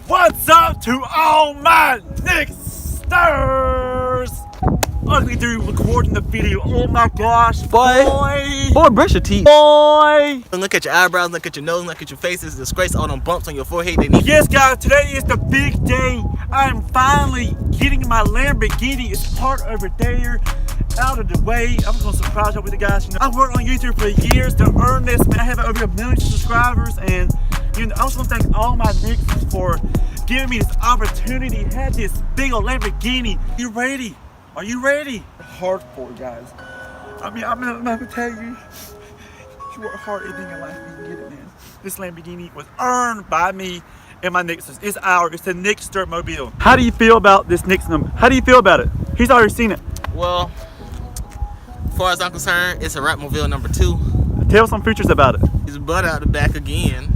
What's up to all my Nicksters? Ugly dude recording the video. Oh my gosh, Boy, brush your teeth. boy. Look at your eyebrows, look at your nose, look at your faces. Disgrace all them bumps on your forehead. They need. Yes, guys, today is the big day. I am finally getting my Lamborghini. It's parked over there, out of the way. I'm gonna surprise you with the guys. You know, I've worked on YouTube for years to earn this. Man, I have over 1 million subscribers, and you know, I also want to thank all my Nicks for giving me this opportunity to have this big old Lamborghini. You ready? Are you ready? Hard for it, guys. I mean, I'm gonna tell you, you work hard at being in life, you can get it, man. This Lamborghini was earned by me and my Nicksters. It's ours. It's the Nickster mobile. How do you feel about this Nickster? How do you feel about it? He's already seen it. Well, as far as I'm concerned, it's a Rapmobile number 2. Tell some features about it. It's butt out the back again.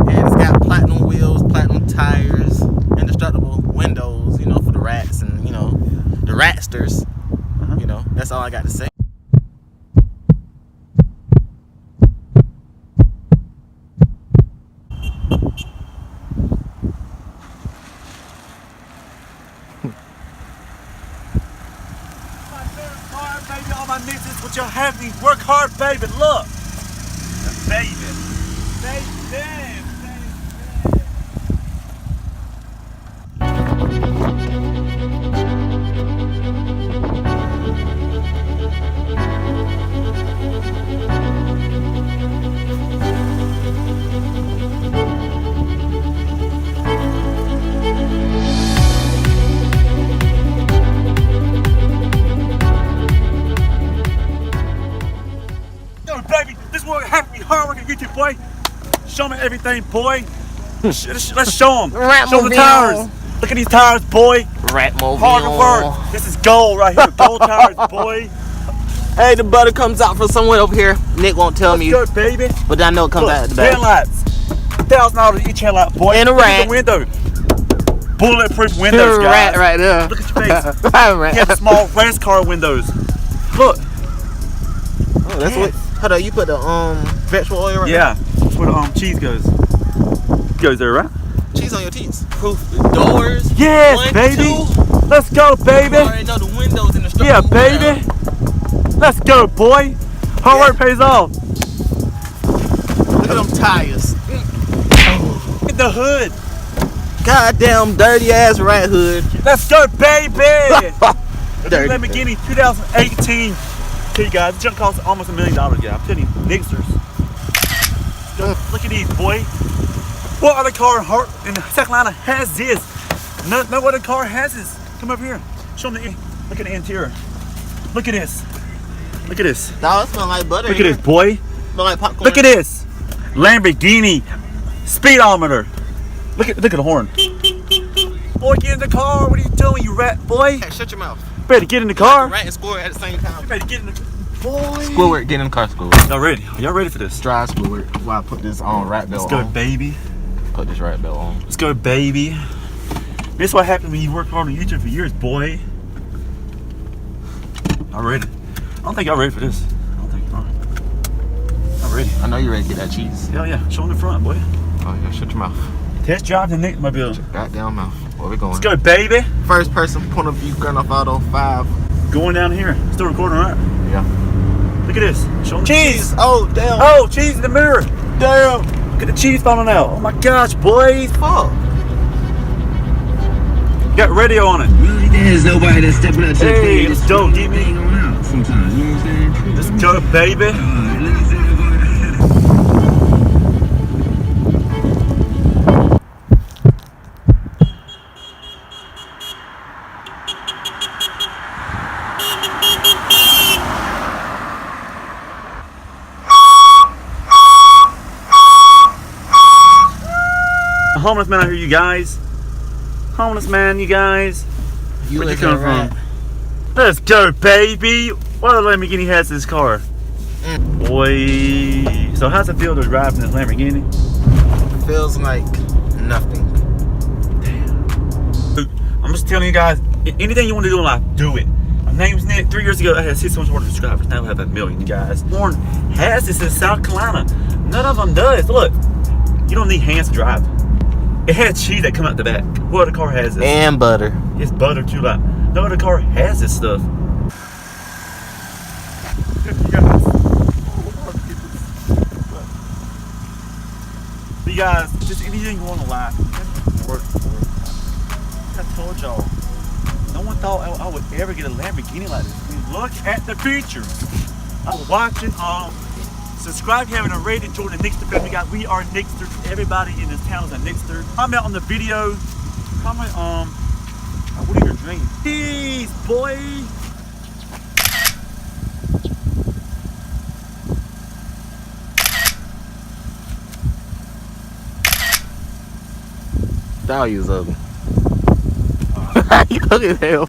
And it's got platinum wheels, platinum tires, indestructible windows, you know, for the rats and, you know, the ratsters. You know, that's all I got to say. Work hard, baby. All my niggas, what y'all have me. Work hard, baby. Look. Baby. Baby. Baby, this will have to be hard work on YouTube, boy. Show me everything, boy. Let's show them. Show them the tires. Look at these tires, boy. Rapmobile. Hard work. This is gold right here. Gold tires, boy. Hey, the butter comes out from somewhere over here. Nick won't tell me. Good, baby. But I know it comes out at the back. Headlights. $1,000 each headlight, boy. And a Look rat. at the window. Bulletproof windows, guys. Rat right there. Look at your face. Rat. You have small race car windows. Look. Oh, that's what. Hold on, you put the vegetable oil right Yeah, that's where the cheese goes. Goes there, right? there? Cheese on your teeth. Proof doors. Yes, 1, baby. 2. Let's go, baby. You already know the windows in the store. Yeah, baby. Let's go, boy. Hard work pays off. Look at them tires. Look at the hood. Goddamn dirty ass rat hood. Let's go, baby. Dirty. Lamborghini 2018. Tell you guys, this junk costs almost $1 million, yeah. I'm telling you, Nicksters. Look at these, boy. What other car in South Carolina has this? No other car has this. Come over here. Show them the. Look at the interior. Look at this. Look at this. Dog, it smell like butter. Look at this, boy. Smell like popcorn. Look at this. Lamborghini speedometer. Look at the horn. Boy, get in the car. What are you doing, you rat boy? Hey, shut your mouth. Better get in the car. Rat and Squidward at the same time. You better get in the boy. Squidward, get in the car, Squidward. Y'all ready? Y'all ready for this? Drive, Squidward. While I put this on rat belt Let's go, on. baby. Put this rat belt on. Let's go, baby. This is what happens when you work hard on YouTube for years, boy. I'm ready. I don't think y'all ready for this. I don't think. I'm ready. I know you're ready to get that cheese. Hell yeah. Show in the front, boy. Oh yeah, shut your mouth. Test drive the Nickmobile. Goddamn mouth. Where we going? Let's go, baby. First person point of view, Grand Theft Auto 5. Going down here. Still recording, right? Yeah. Look at this. Show them Cheese! Oh, damn. Oh, cheese in the mirror. damn. Look at the cheese falling out. Oh my gosh, boys. Fuck. Got radio on it. Really, there's nobody that's stepping up to the Hey, plate. let's go. Get me. Hang on out sometimes, you know what I'm saying? Let's go, baby. Let me say that. A homeless man out here, you guys. Homeless man, you guys. Where'd you come from? Let's go, baby. What other Lamborghini has this car? Boy. So how's it feel to drive in this Lamborghini? Feels like nothing. I'm just telling you guys, anything you want to do in life, do it. My name's Nick. 3 years ago, I had 600 subscribers. Now I have 1 million, you guys. Warren has this in South Carolina. None of them does. Look, you don't need hands to drive. It had cheese that come out the back. What other car has this? And butter. It's butter too. Like no other car has this stuff. You guys, just anything you want to laugh. Work for it. I told y'all. No one thought I would ever get a Lamborghini like this. I mean, look at the features. I was watching. Subscribe if you haven't already. Join the Nixter family, guys. We are Nixter. Everybody in this town is a Nixter. Comment on the video. Comment what are your dreams? Peace, boy. Values of them. You look at him.